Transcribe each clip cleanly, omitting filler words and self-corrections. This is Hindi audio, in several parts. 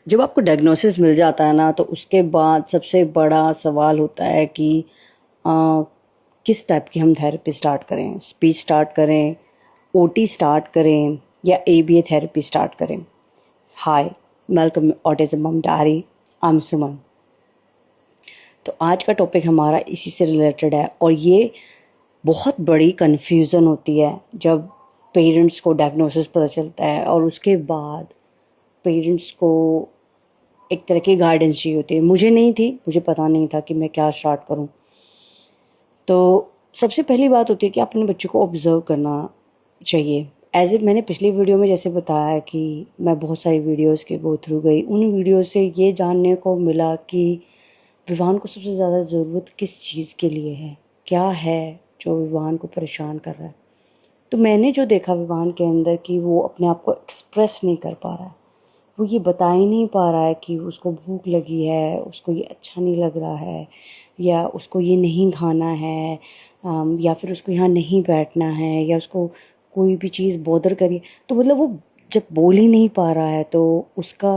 जब आपको डायग्नोसिस मिल जाता है ना, तो उसके बाद सबसे बड़ा सवाल होता है कि आ, किस टाइप की हम थेरेपी स्टार्ट करें। स्पीच स्टार्ट करें, ओटी स्टार्ट करें, या एबीए थेरेपी स्टार्ट करें। हाय, वेलकम ऑटिज्म मम डायरी। आई एम सुमन। तो आज का टॉपिक हमारा इसी से रिलेटेड है, और ये बहुत बड़ी कन्फ्यूज़न होती है जब पेरेंट्स को डायग्नोसिस पता चलता है, और उसके बाद पेरेंट्स को एक तरह की गाइडेंस चाहिए होती है। मुझे नहीं थी, मुझे पता नहीं था कि मैं क्या स्टार्ट करूं। तो सबसे पहली बात होती है कि अपने बच्चों को ऑब्जर्व करना चाहिए। एज ए मैंने पिछली वीडियो में जैसे बताया कि मैं बहुत सारी वीडियोस के गो थ्रू गई, उन वीडियो से ये जानने को मिला कि विवान को सबसे ज़्यादा ज़रूरत किस चीज़ के लिए है, क्या है जो विवान को परेशान कर रहा है। तो मैंने जो देखा विवान के अंदर कि वो अपने आप को एक्सप्रेस नहीं कर पा रहा है। वो ये बता ही नहीं पा रहा है कि उसको भूख लगी है, उसको ये अच्छा नहीं लग रहा है, या उसको ये नहीं खाना है, या फिर उसको यहाँ नहीं बैठना है, या उसको कोई भी चीज़ बॉदर करी। तो मतलब वो जब बोल ही नहीं पा रहा है तो उसका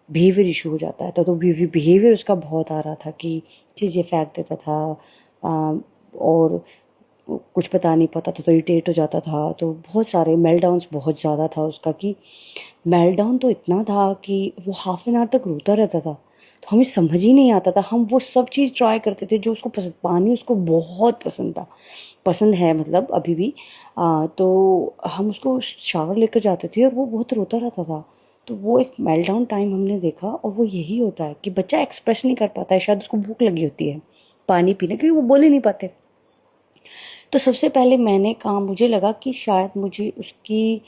बिहेवियर इशू हो जाता है। तो बिहेवियर उसका बहुत आ रहा था कि चीज़ें फेंक देता था, और कुछ बता नहीं पाता था, तो इरिटेट हो जाता था। तो बहुत सारे मेल्टडाउन्स बहुत ज़्यादा था उसका, कि मेल्टडाउन तो इतना था कि वो हाफ एन आवर तक रोता रहता था। तो हमें समझ ही नहीं आता था। हम वो सब चीज़ ट्राई करते थे जो उसको पसंद, पानी उसको बहुत पसंद था, पसंद है मतलब अभी भी। तो हम उसको शावर लेकर जाते थे और वो बहुत रोता रहता था। तो वो एक मेल्टडाउन टाइम हमने देखा, और वो यही होता है कि बच्चा एक्सप्रेस नहीं कर पाता है। शायद उसको भूख लगी होती है पानी पीने, क्योंकि वो बोल ही नहीं पाते। तो सबसे पहले मैंने कहा, मुझे लगा कि शायद मुझे उसकी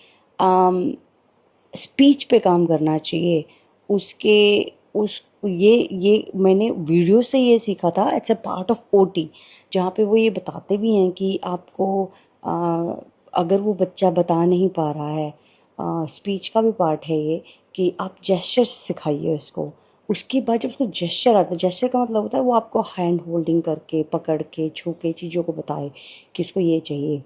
स्पीच पे काम करना चाहिए। उसके उस ये मैंने वीडियो से ये सीखा था। It's a part of OT, जहाँ पे वो ये बताते भी हैं कि आपको अगर वो बच्चा बता नहीं पा रहा है, स्पीच का भी पार्ट है ये, कि आप जेस्चर सिखाइए उसको। उसके बाद जब उसको जेस्चर आता है, जेस्चर का मतलब होता है वो आपको हैंड होल्डिंग करके, पकड़ के, छू के चीज़ों को बताए कि उसको ये चाहिए।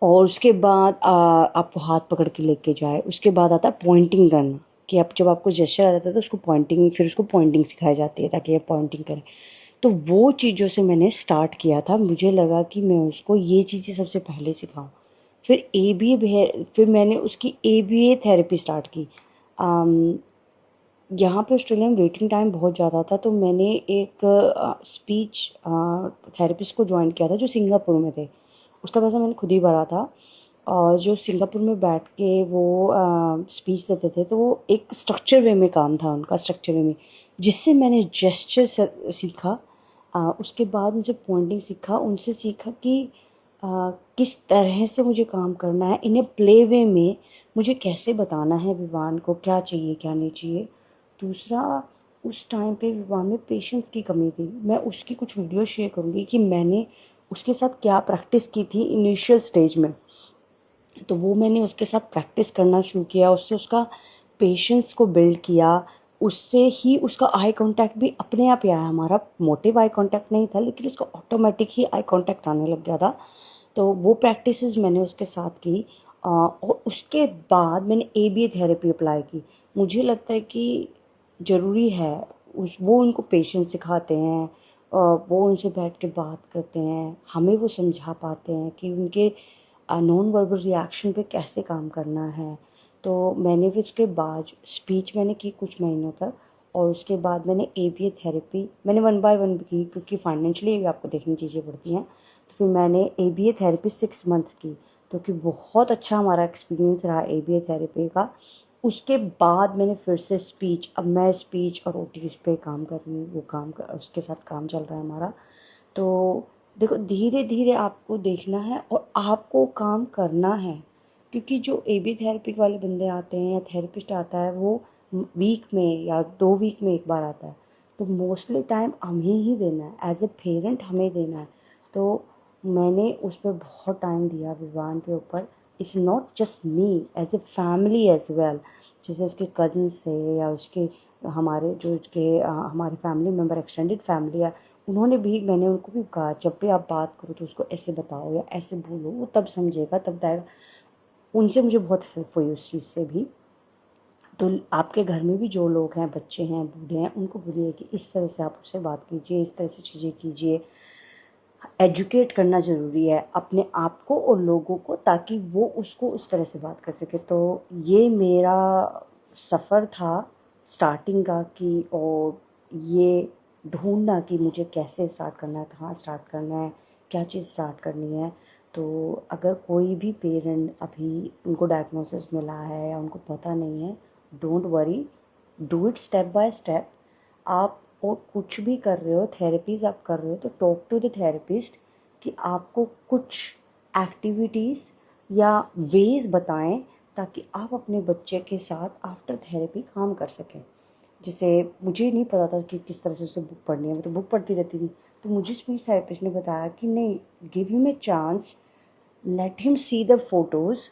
और उसके बाद आपको हाथ पकड़ के लेके जाए। उसके बाद आता है पॉइंटिंग करना, कि आप जब आपको जेस्चर आ जाता है तो उसको पॉइंटिंग, फिर उसको पॉइंटिंग सिखाई जाती है ताकि ये पॉइंटिंग करे। तो वो चीज़ों से मैंने स्टार्ट किया था। मुझे लगा कि मैं उसको ये चीज़ें सबसे पहले सिखाऊं। फिर फिर मैंने उसकी एबीए थेरेपी स्टार्ट की। यहाँ पे ऑस्ट्रेलिया में वेटिंग टाइम बहुत ज़्यादा था, तो मैंने एक स्पीच थेरेपिस्ट को ज्वाइन किया था जो सिंगापुर में थे। उसका पैसा मैंने खुद ही भरा था। और जो सिंगापुर में बैठ के वो स्पीच देते थे, तो वो एक स्ट्रक्चर वे में काम था उनका, स्ट्रक्चर वे में, जिससे मैंने जेस्चर सीखा। उसके बाद मुझे पॉइंटिंग सीखा, उनसे सीखा कि किस तरह से मुझे काम करना है, इन्हें प्ले वे में मुझे कैसे बताना है विवान को क्या चाहिए क्या नहीं चाहिए। दूसरा, उस टाइम पे विवान में पेशेंस की कमी थी। मैं उसकी कुछ वीडियो शेयर करूँगी कि मैंने उसके साथ क्या प्रैक्टिस की थी इनिशियल स्टेज में। तो वो मैंने उसके साथ प्रैक्टिस करना शुरू किया, उससे उसका पेशेंस को बिल्ड किया। उससे ही उसका आई कांटेक्ट भी अपने आप ही आया। हमारा मोटिव आई कांटेक्ट नहीं था, लेकिन उसका ऑटोमेटिक ही आई कांटेक्ट आने लग गया था। तो वो प्रैक्टिसेस मैंने उसके साथ की। और उसके बाद मैंने एबीए थेरेपी अप्लाई की। मुझे लगता है कि ज़रूरी है, वो उनको पेशेंस सिखाते हैं, वो उनसे बैठ के बात करते हैं, हमें वो समझा पाते हैं कि उनके नॉन वर्बल रिएक्शन पे कैसे काम करना है। तो मैंने फिर उसके बाद स्पीच मैंने की कुछ महीनों तक, और उसके बाद मैंने एबीए थेरेपी मैंने 1 बाय 1 की, क्योंकि फाइनेंशियली भी आपको देखनी चीज़ें पड़ती हैं। तो फिर मैंने एबीए थेरेपी 6 मंथ की, तो कि बहुत अच्छा हमारा एक्सपीरियंस रहा एबीए थेरेपी का। उसके बाद मैंने फिर से स्पीच, अब मैं स्पीच और ओटी उस पर काम कर रही हूँ, वो उसके साथ काम चल रहा है हमारा। तो देखो, धीरे धीरे आपको देखना है और आपको काम करना है, क्योंकि जो एबी थेरेपी वाले बंदे आते हैं या थेरेपिस्ट आता है, वो वीक में या 2 वीक में एक बार आता है। तो मोस्टली टाइम हमें ही देना है, एज ए पेरेंट हमें देना है। तो मैंने उस पर बहुत टाइम दिया विवान के ऊपर। It's not just me, as a family as well. जैसे उसके कज़न्स थे, या उसके हमारे जो उसके हमारे फैमिली मेम्बर, एक्सटेंडेड फैमिली है, उन्होंने भी, मैंने उनको भी कहा जब भी आप बात करो तो उसको ऐसे बताओ या ऐसे बोलो, वो तब समझेगा, तब बताएगा। उनसे मुझे बहुत हेल्प हुई उस चीज़ से भी। तो आपके घर में भी जो लोग हैं, बच्चे हैं, बूढ़े हैं, उनको बोलिए कि इस तरह से आप उससे बात कीजिए, इस तरह से चीज़ें कीजिए। एजुकेट करना ज़रूरी है अपने आप को और लोगों को, ताकि वो उसको उस तरह से बात कर सके। तो ये मेरा सफ़र था स्टार्टिंग का, कि और ये ढूंढना कि मुझे कैसे स्टार्ट करना है, कहाँ स्टार्ट करना है, क्या चीज़ स्टार्ट करनी है। तो अगर कोई भी पेरेंट अभी उनको डायग्नोसिस मिला है या उनको पता नहीं है, don't worry, do it step by step. आप और कुछ भी कर रहे हो, थेरेपीज़ आप कर रहे हो, तो टॉक टू द थेरेपिस्ट कि आपको कुछ एक्टिविटीज़ या वेज़ बताएं, ताकि आप अपने बच्चे के साथ आफ्टर थेरेपी काम कर सकें। जैसे मुझे नहीं पता था कि किस तरह से उसे बुक पढ़नी है, मैं तो बुक पढ़ती रहती थी। तो मुझे स्पीच थेरेपिस्ट ने बताया कि नहीं, give him a chance, let him see the photos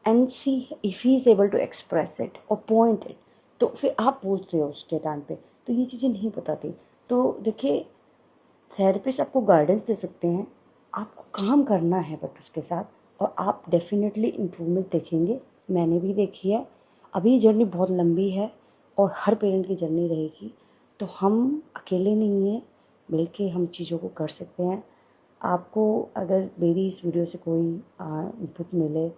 and see if he is able to express it or point it। तो फिर आप बोलते हो उसके टाइम पे। तो ये चीज़ें नहीं पता थी। तो देखिए, थेरेपिस्ट आपको गाइडेंस दे सकते हैं, आपको काम करना है बट उसके साथ, और आप डेफिनेटली इम्प्रूवमेंट्स देखेंगे। मैंने भी देखी है। अभी जर्नी बहुत लंबी है और हर पेरेंट की जर्नी रहेगी। तो हम अकेले नहीं हैं, मिलके हम चीज़ों को कर सकते हैं। आपको अगर मेरी इस वीडियो से कोई इनपुट मिले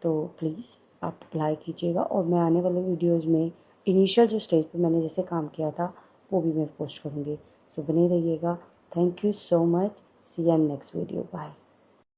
तो प्लीज़ आप अप्लाई कीजिएगा, और मैं आने वाले वीडियोज़ में इनिशियल जो स्टेज पे मैंने जैसे काम किया था वो भी मैं पोस्ट करूँगी। सो बने रहिएगा। Thank you so much. See you in next video. Bye.